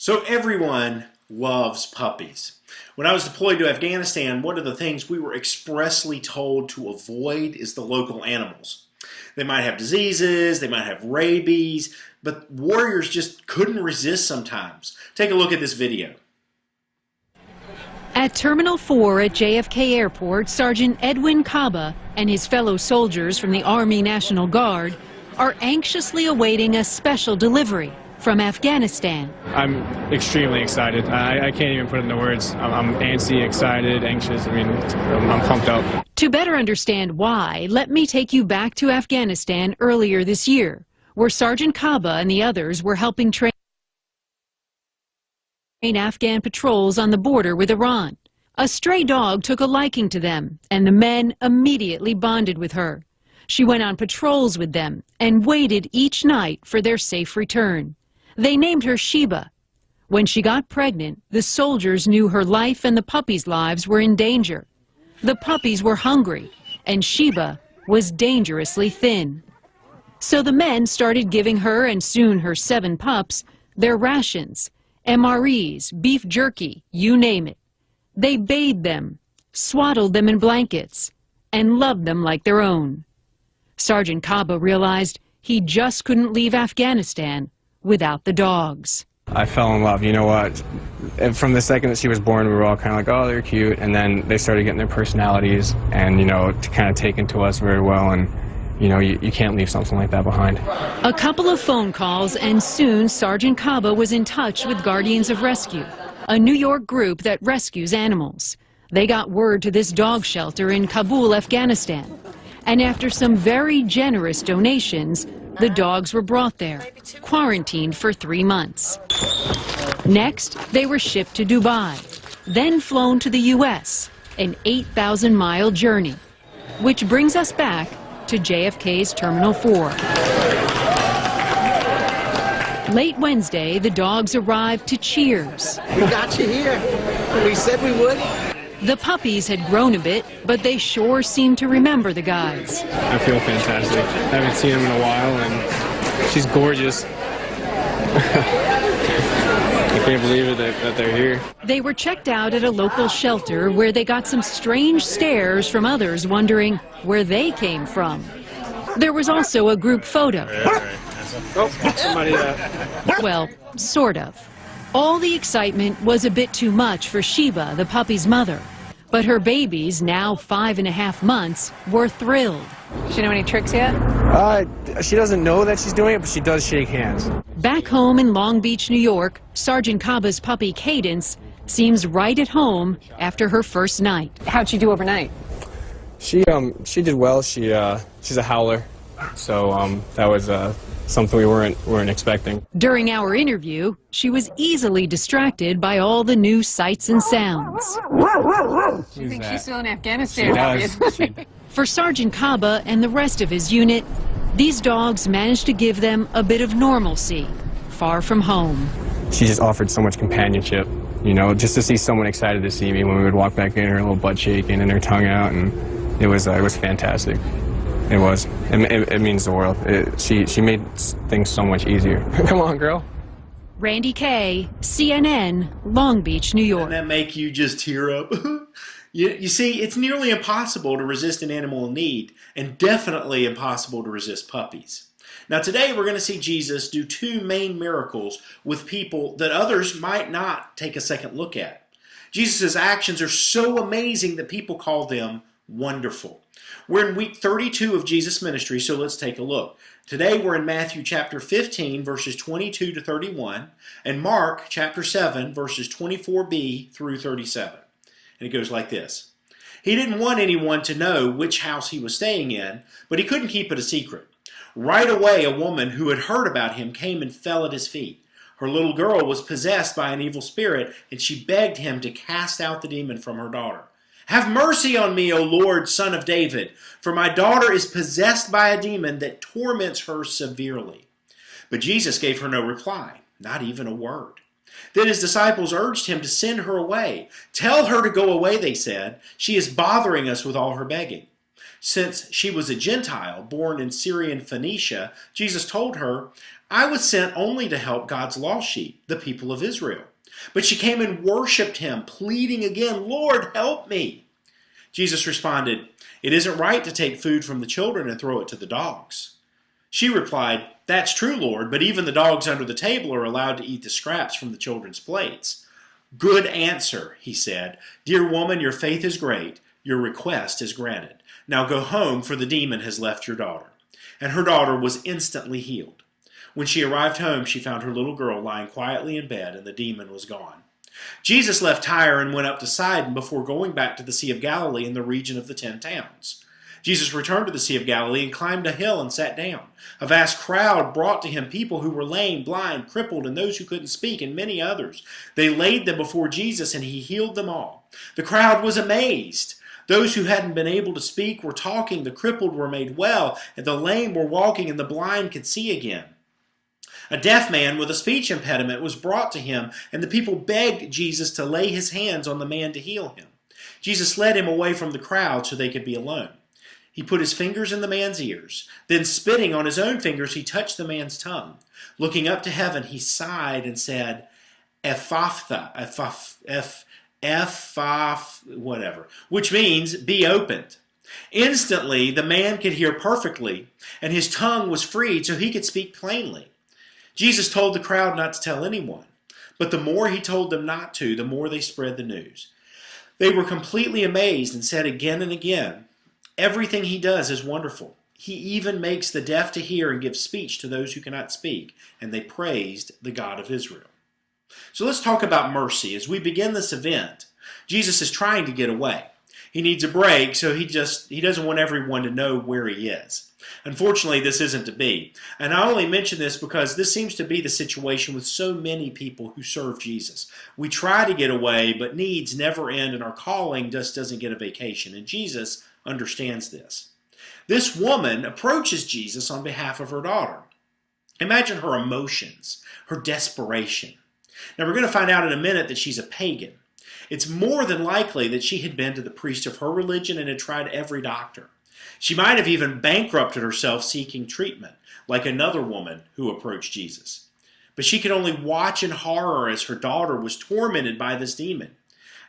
So everyone loves puppies. When I was deployed to Afghanistan, one of the things we were expressly told to avoid is the local animals. They might have diseases, they might have rabies, but warriors just couldn't resist sometimes. Take a look at this video. At Terminal 4 at JFK Airport, Sergeant Edwin Kaba and his fellow soldiers from the Army National Guard are anxiously awaiting a special delivery from Afghanistan. I'm extremely excited. I can't even put it into words. I'm antsy, excited, anxious. I'm pumped up. To better understand why, let me take you back to Afghanistan earlier this year, where Sergeant Kaba and the others were helping train Afghan patrols on the border with Iran. A stray dog took a liking to them, and the men immediately bonded with her. She went on patrols with them and waited each night for their safe return. They named her Sheba. When she got pregnant, the soldiers knew her life and the puppies' lives were in danger. The puppies were hungry, and Sheba was dangerously thin. So the men started giving her and soon her 7 pups their rations, MREs, beef jerky, you name it. They bathed them, swaddled them in blankets, and loved them like their own. Sergeant Kaba realized he just couldn't leave Afghanistan without the dogs. I fell in love. You know what? From the second that she was born, we were all kind of like, oh, they're cute. And then they started getting their personalities and, kind of taken to us very well. And, you can't leave something like that behind. A couple of phone calls, and soon Sergeant Kaba was in touch with Guardians of Rescue, a New York group that rescues animals. They got word to this dog shelter in Kabul, Afghanistan. And after some very generous donations, the dogs were brought there, quarantined for 3 months. Next, they were shipped to Dubai, then flown to the U.S., an 8,000-mile journey. Which brings us back to JFK's Terminal 4. Late Wednesday, the dogs arrived to Cheers. We got you here. We said we would. The puppies had grown a bit, but they sure seemed to remember the guys. I feel fantastic. I haven't seen them in a while, and she's gorgeous. I can't believe it that they're here. They were checked out at a local shelter where they got some strange stares from others wondering where they came from. There was also a group photo. Oh, somebody. Well, sort of. All the excitement was a bit too much for Sheba, the puppy's mother. But her babies, now 5.5 months, were thrilled. Does she know any tricks yet? She doesn't know that she's doing it, but she does shake hands. Back home in Long Beach, New York, Sergeant Kaba's puppy Cadence seems right at home after her first night. How'd she do overnight? She did well. She's a howler, so that was something we weren't expecting. During our interview, she was easily distracted by all the new sights and sounds. You think she's still in Afghanistan, obviously. For Sergeant Kaba and the rest of his unit, these dogs managed to give them a bit of normalcy, far from home. She just offered so much companionship, just to see someone excited to see me when we would walk back in, her little butt shaking and her tongue out, and it was fantastic. It was. It means the world. She made things so much easier. Come on, girl. Randy Kay, CNN, Long Beach, New York. Doesn't that make you just tear up? You see, it's nearly impossible to resist an animal in need, and definitely impossible to resist puppies. Now today we're going to see Jesus do 2 main miracles with people that others might not take a second look at. Jesus' actions are so amazing that people call them wonderful. We're in week 32 of Jesus' ministry, so let's take a look. Today we're in Matthew chapter 15, verses 22 to 31, and Mark chapter 7, verses 24b through 37. And it goes like this. He didn't want anyone to know which house he was staying in, but he couldn't keep it a secret. Right away, a woman who had heard about him came and fell at his feet. Her little girl was possessed by an evil spirit, and she begged him to cast out the demon from her daughter. Have mercy on me, O Lord, Son of David, for my daughter is possessed by a demon that torments her severely. But Jesus gave her no reply, not even a word. Then his disciples urged him to send her away. Tell her to go away, they said. She is bothering us with all her begging. Since she was a Gentile born in Syrian Phoenicia, Jesus told her, "I was sent only to help God's lost sheep, the people of Israel." But she came and worshipped him, pleading again, "Lord, help me." Jesus responded, "It isn't right to take food from the children and throw it to the dogs." She replied, "That's true, Lord, but even the dogs under the table are allowed to eat the scraps from the children's plates." "Good answer," he said. "Dear woman, your faith is great. Your request is granted. Now go home, for the demon has left your daughter." And her daughter was instantly healed. When she arrived home, she found her little girl lying quietly in bed, and the demon was gone. Jesus left Tyre and went up to Sidon before going back to the Sea of Galilee in the region of the 10 towns. Jesus returned to the Sea of Galilee and climbed a hill and sat down. A vast crowd brought to him people who were lame, blind, crippled, and those who couldn't speak, and many others. They laid them before Jesus, and he healed them all. The crowd was amazed. Those who hadn't been able to speak were talking, the crippled were made well, and the lame were walking, and the blind could see again. A deaf man with a speech impediment was brought to him, and the people begged Jesus to lay his hands on the man to heal him. Jesus led him away from the crowd so they could be alone. He put his fingers in the man's ears. Then, spitting on his own fingers, he touched the man's tongue. Looking up to heaven, he sighed and said, "Ephphatha," whatever, which means, "be opened." Instantly, the man could hear perfectly, and his tongue was freed so he could speak plainly. Jesus told the crowd not to tell anyone, but the more he told them not to, the more they spread the news. They were completely amazed and said again and again, "Everything he does is wonderful. He even makes the deaf to hear and gives speech to those who cannot speak." And they praised the God of Israel. So let's talk about mercy. As we begin this event, Jesus is trying to get away. He needs a break, so he doesn't want everyone to know where he is. Unfortunately, this isn't to be. And I only mention this because this seems to be the situation with so many people who serve Jesus. We try to get away, but needs never end, and our calling just doesn't get a vacation. And Jesus understands this. This woman approaches Jesus on behalf of her daughter. Imagine her emotions, her desperation. Now, we're going to find out in a minute that she's a pagan. It's more than likely that she had been to the priest of her religion and had tried every doctor. She might have even bankrupted herself seeking treatment, like another woman who approached Jesus. But she could only watch in horror as her daughter was tormented by this demon.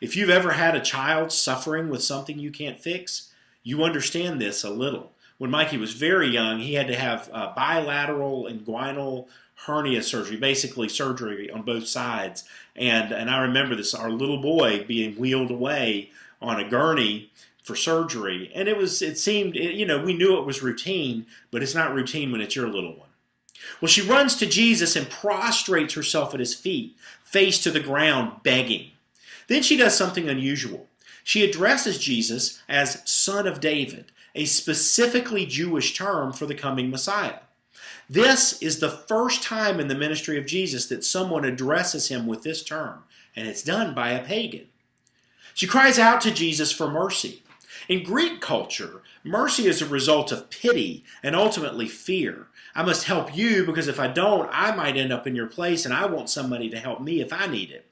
If you've ever had a child suffering with something you can't fix, you understand this a little. When Mikey was very young, he had to have bilateral inguinal hernia surgery, basically surgery on both sides. And I remember this, our little boy being wheeled away on a gurney for surgery. And it seemed, we knew it was routine, but it's not routine when it's your little one. Well, she runs to Jesus and prostrates herself at his feet, face to the ground, begging. Then she does something unusual. She addresses Jesus as Son of David, a specifically Jewish term for the coming Messiah. This is the first time in the ministry of Jesus that someone addresses him with this term, and it's done by a pagan. She cries out to Jesus for mercy. In Greek culture, mercy is a result of pity and ultimately fear. I must help you because if I don't, I might end up in your place and I want somebody to help me if I need it.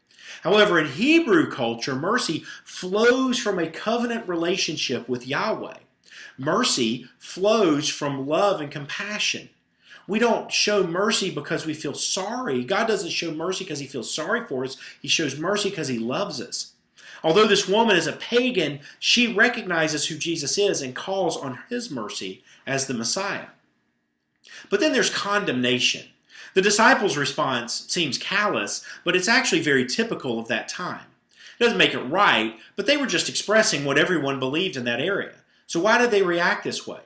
However, in Hebrew culture, mercy flows from a covenant relationship with Yahweh. Mercy flows from love and compassion. We don't show mercy because we feel sorry. God doesn't show mercy because he feels sorry for us. He shows mercy because he loves us. Although this woman is a pagan, she recognizes who Jesus is and calls on his mercy as the Messiah. But then there's condemnation. The disciples' response seems callous, but it's actually very typical of that time. It doesn't make it right, but they were just expressing what everyone believed in that area. So why did they react this way?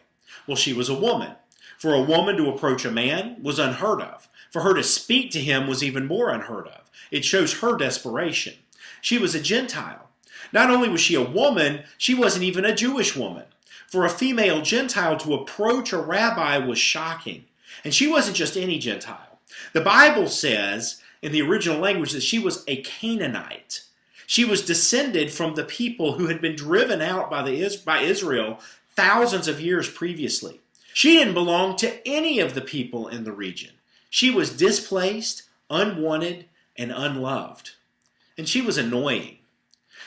Well, she was a woman. For a woman to approach a man was unheard of. For her to speak to him was even more unheard of. It shows her desperation. She was a Gentile. Not only was she a woman, she wasn't even a Jewish woman. For a female Gentile to approach a rabbi was shocking. And she wasn't just any Gentile. The Bible says in the original language that she was a Canaanite. She was descended from the people who had been driven out by Israel thousands of years previously. She didn't belong to any of the people in the region. She was displaced, unwanted, and unloved. And she was annoying.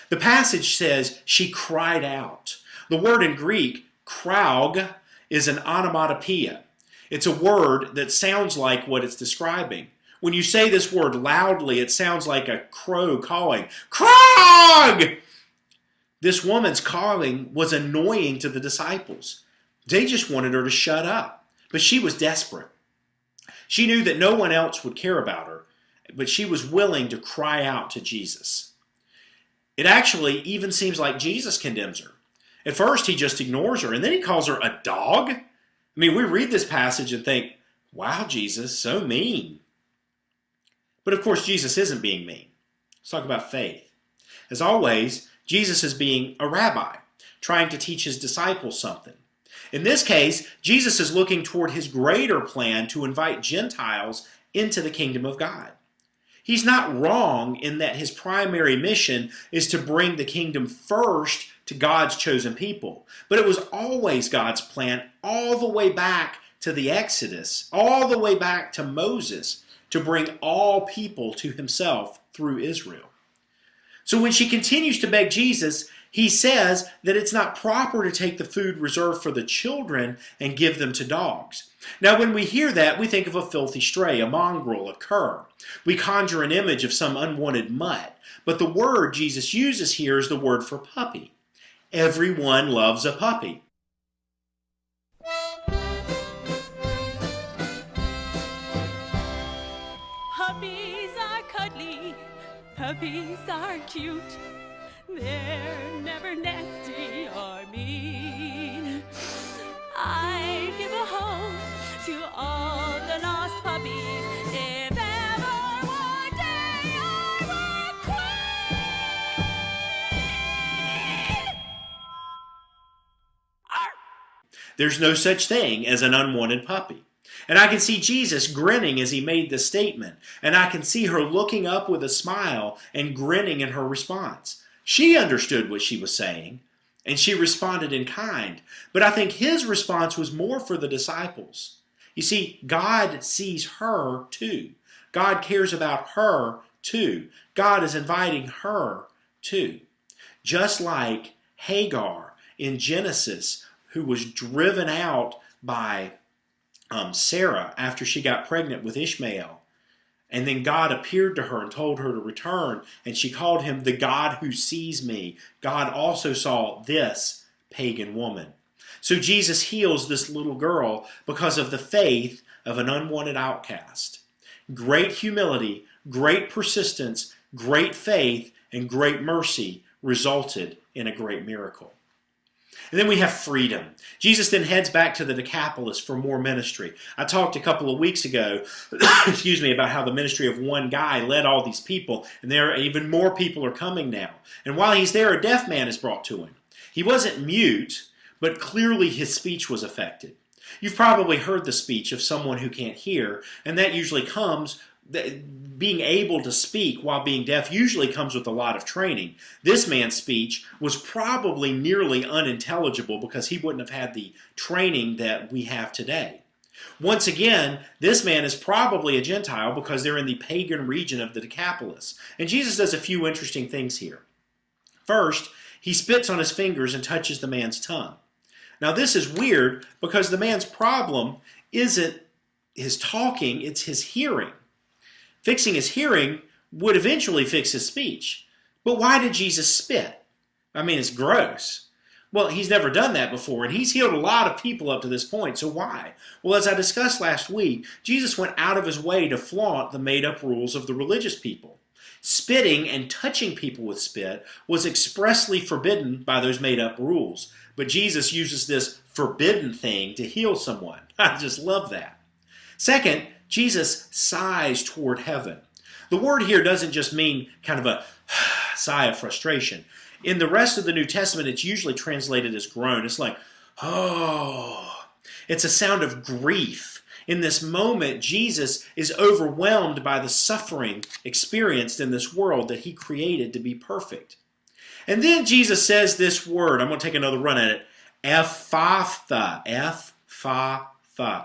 The passage says she cried out. The word in Greek, Kraug is an onomatopoeia. It's a word that sounds like what it's describing. When you say this word loudly, it sounds like a crow calling, Krog! This woman's calling was annoying to the disciples. They just wanted her to shut up. But she was desperate. She knew that no one else would care about her, but she was willing to cry out to Jesus. It actually even seems like Jesus condemns her. At first, he just ignores her, and then he calls her a dog. I mean, we read this passage and think, wow, Jesus, so mean. But of course, Jesus isn't being mean. Let's talk about faith. As always, Jesus is being a rabbi, trying to teach his disciples something. In this case, Jesus is looking toward his greater plan to invite Gentiles into the kingdom of God. He's not wrong in that his primary mission is to bring the kingdom first to God's chosen people. But it was always God's plan all the way back to the Exodus, all the way back to Moses, to bring all people to himself through Israel. So when she continues to beg Jesus, he says that it's not proper to take the food reserved for the children and give them to dogs. Now, when we hear that, we think of a filthy stray, a mongrel, a cur. We conjure an image of some unwanted mutt. But the word Jesus uses here is the word for puppy. Everyone loves a puppy. Puppies are cuddly, puppies are cute. They're never nasty or mean. I give a home to all the lost puppies. If ever one day I will quit. There's no such thing as an unwanted puppy. And I can see Jesus grinning as he made this statement. And I can see her looking up with a smile and grinning in her response. She understood what she was saying, and she responded in kind. But I think his response was more for the disciples. You see, God sees her too. God cares about her too. God is inviting her too. Just like Hagar in Genesis, who was driven out by Sarah after she got pregnant with Ishmael. And then God appeared to her and told her to return, and she called him the God who sees me. God also saw this pagan woman. So Jesus heals this little girl because of the faith of an unwanted outcast. Great humility, great persistence, great faith, and great mercy resulted in a great miracle. And then we have freedom. Jesus then heads back to the Decapolis for more ministry. I talked a couple of weeks ago, about how the ministry of one guy led all these people, and there are even more people are coming now. And while he's there, a deaf man is brought to him. He wasn't mute, but clearly his speech was affected. You've probably heard the speech of someone who can't hear, and that usually comes being able to speak while being deaf usually comes with a lot of training. This man's speech was probably nearly unintelligible because he wouldn't have had the training that we have today. Once again, this man is probably a Gentile because they're in the pagan region of the Decapolis. And Jesus does a few interesting things here. First, he spits on his fingers and touches the man's tongue. Now this is weird because the man's problem isn't his talking, it's his hearing. Fixing his hearing would eventually fix his speech. But why did Jesus spit? I mean, it's gross. Well, he's never done that before, and he's healed a lot of people up to this point, so why? Well, as I discussed last week, Jesus went out of his way to flaunt the made-up rules of the religious people. Spitting and touching people with spit was expressly forbidden by those made-up rules, but Jesus uses this forbidden thing to heal someone. I just love that. Second, Jesus sighs toward heaven. The word here doesn't just mean kind of a sigh of frustration. In the rest of the New Testament, it's usually translated as groan. It's like, oh. It's a sound of grief. In this moment, Jesus is overwhelmed by the suffering experienced in this world that he created to be perfect. And then Jesus says this word. I'm going to take another run at it. Ephphatha. Ephphatha.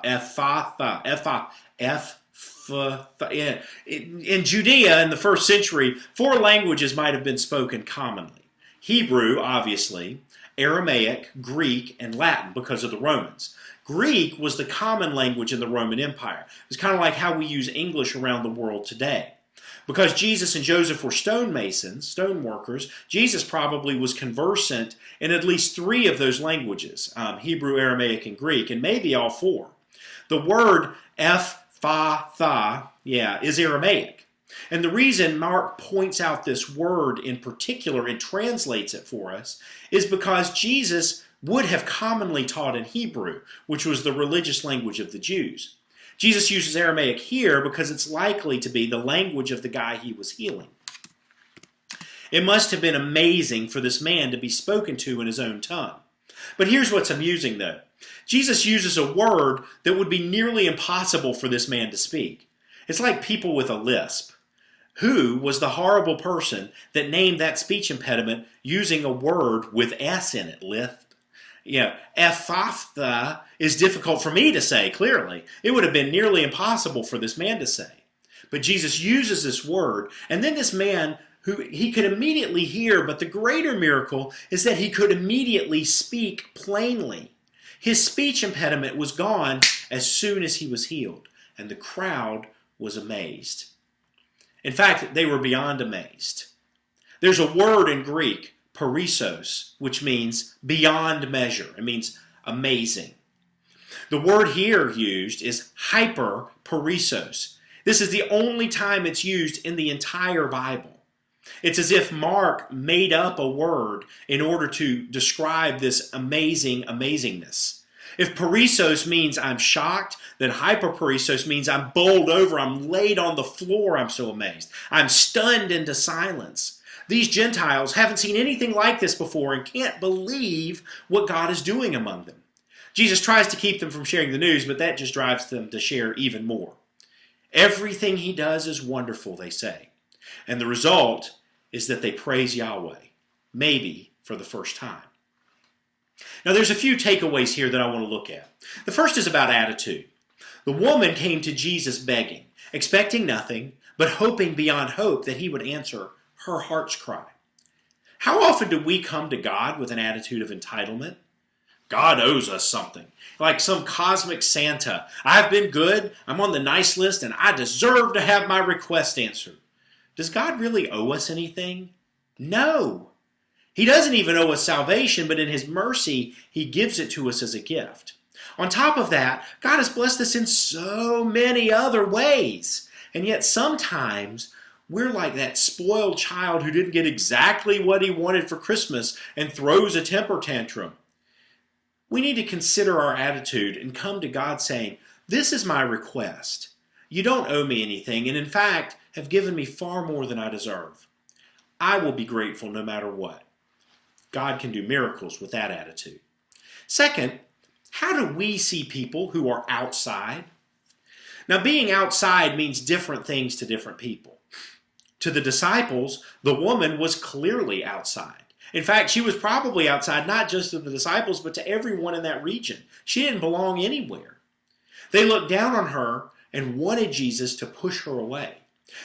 Ephphatha. Ephphatha. In Judea in the first century, 4 languages might have been spoken commonly. Hebrew, obviously, Aramaic, Greek, and Latin because of the Romans. Greek was the common language in the Roman Empire. It was kind of like how we use English around the world today. Because Jesus and Joseph were stonemasons, stone workers, Jesus probably was conversant in at least 3 of those languages, Hebrew, Aramaic, and Greek, and maybe all 4. The word Ephphatha, is Aramaic. And the reason Mark points out this word in particular and translates it for us is because Jesus would have commonly taught in Hebrew, which was the religious language of the Jews. Jesus uses Aramaic here because it's likely to be the language of the guy he was healing. It must have been amazing for this man to be spoken to in his own tongue. But here's what's amusing though. Jesus uses a word that would be nearly impossible for this man to speak. It's like people with a lisp. Who was the horrible person that named that speech impediment using a word with S in it, lisp? Ephphatha is difficult for me to say, clearly. It would have been nearly impossible for this man to say. But Jesus uses this word, and then this man, who he could immediately hear, but the greater miracle is that he could immediately speak plainly. His speech impediment was gone as soon as he was healed, and the crowd was amazed. In fact, they were beyond amazed. There's a word in Greek, perissos, which means beyond measure. It means amazing. The word here used is hyperperissos. This is the only time it's used in the entire Bible. It's as if Mark made up a word in order to describe this amazing amazingness. If perissos means I'm shocked, then hyperperissos means I'm bowled over, I'm laid on the floor, I'm so amazed. I'm stunned into silence. These Gentiles haven't seen anything like this before and can't believe what God is doing among them. Jesus tries to keep them from sharing the news, but that just drives them to share even more. Everything he does is wonderful, they say. And the result is that they praise Yahweh, maybe for the first time. Now there's a few takeaways here that I want to look at. The first is about attitude. The woman came to Jesus begging, expecting nothing, but hoping beyond hope that he would answer her heart's cry. How often do we come to God with an attitude of entitlement? God owes us something, like some cosmic Santa. I've been good, I'm on the nice list, and I deserve to have my request answered. Does God really owe us anything? No. He doesn't even owe us salvation, but in his mercy, he gives it to us as a gift. On top of that, God has blessed us in so many other ways. And yet sometimes we're like that spoiled child who didn't get exactly what he wanted for Christmas and throws a temper tantrum. We need to consider our attitude and come to God saying, this is my request. You don't owe me anything, and in fact, have given me far more than I deserve. I will be grateful no matter what. God can do miracles with that attitude. Second, how do we see people who are outside? Now, being outside means different things to different people. To the disciples, the woman was clearly outside. In fact, she was probably outside not just to the disciples, but to everyone in that region. She didn't belong anywhere. They looked down on her and wanted Jesus to push her away.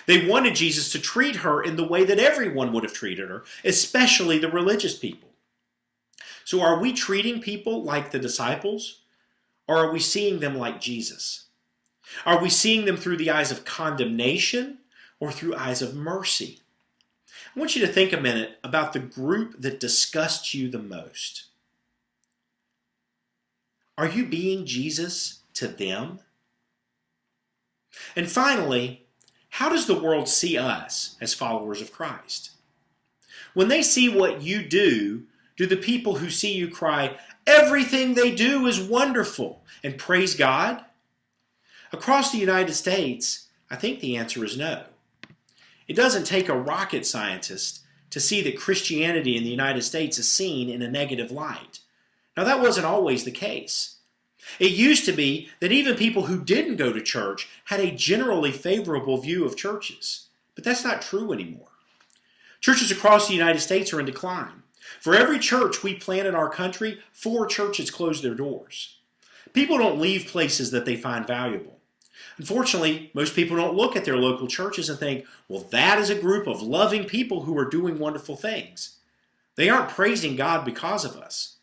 They wanted Jesus to treat her in the way that everyone would have treated her, especially the religious people. So are we treating people like the disciples, or are we seeing them like Jesus? Are we seeing them through the eyes of condemnation or through eyes of mercy? I want you to think a minute about the group that disgusts you the most. Are you being Jesus to them? And finally, how does the world see us as followers of Christ? When they see what you do the people who see you cry, everything they do is wonderful, and praise God? Across the United States, I think the answer is no. It doesn't take a rocket scientist to see that Christianity in the United States is seen in a negative light. Now, that wasn't always the case. It used to be that even people who didn't go to church had a generally favorable view of churches. But that's not true anymore. Churches across the United States are in decline. For every church we plant in our country, 4 churches close their doors. People don't leave places that they find valuable. Unfortunately, most people don't look at their local churches and think, well, that is a group of loving people who are doing wonderful things. They aren't praising God because of us.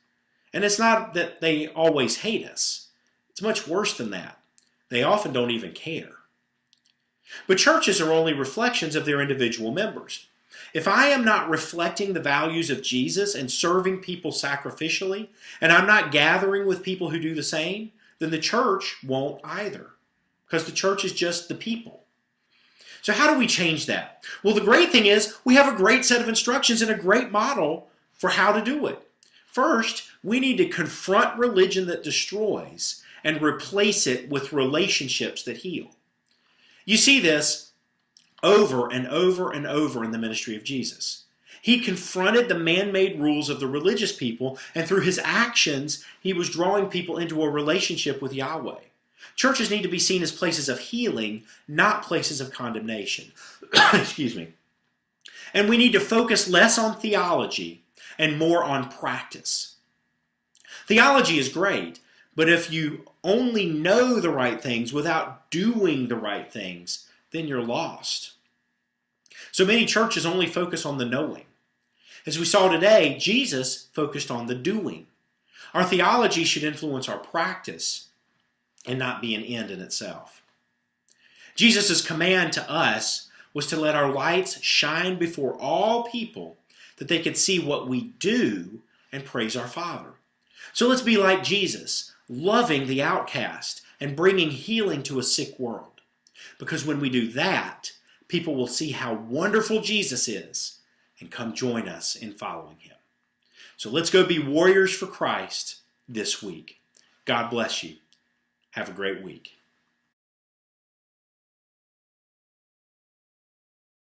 And it's not that they always hate us. It's much worse than that. They often don't even care. But churches are only reflections of their individual members. If I am not reflecting the values of Jesus and serving people sacrificially, and I'm not gathering with people who do the same, then the church won't either. Because the church is just the people. So how do we change that? Well, the great thing is we have a great set of instructions and a great model for how to do it. First, we need to confront religion that destroys and replace it with relationships that heal. You see this over and over and over in the ministry of Jesus. He confronted the man-made rules of the religious people, and through his actions, he was drawing people into a relationship with Yahweh. Churches need to be seen as places of healing, not places of condemnation. Excuse me. And we need to focus less on theology and more on practice. Theology is great, but if you only know the right things without doing the right things, then you're lost. So many churches only focus on the knowing. As we saw today, Jesus focused on the doing. Our theology should influence our practice and not be an end in itself. Jesus' command to us was to let our lights shine before all people that they could see what we do and praise our Father. So let's be like Jesus, loving the outcast and bringing healing to a sick world. Because when we do that, people will see how wonderful Jesus is and come join us in following him. So let's go be warriors for Christ this week. God bless you. Have a great week.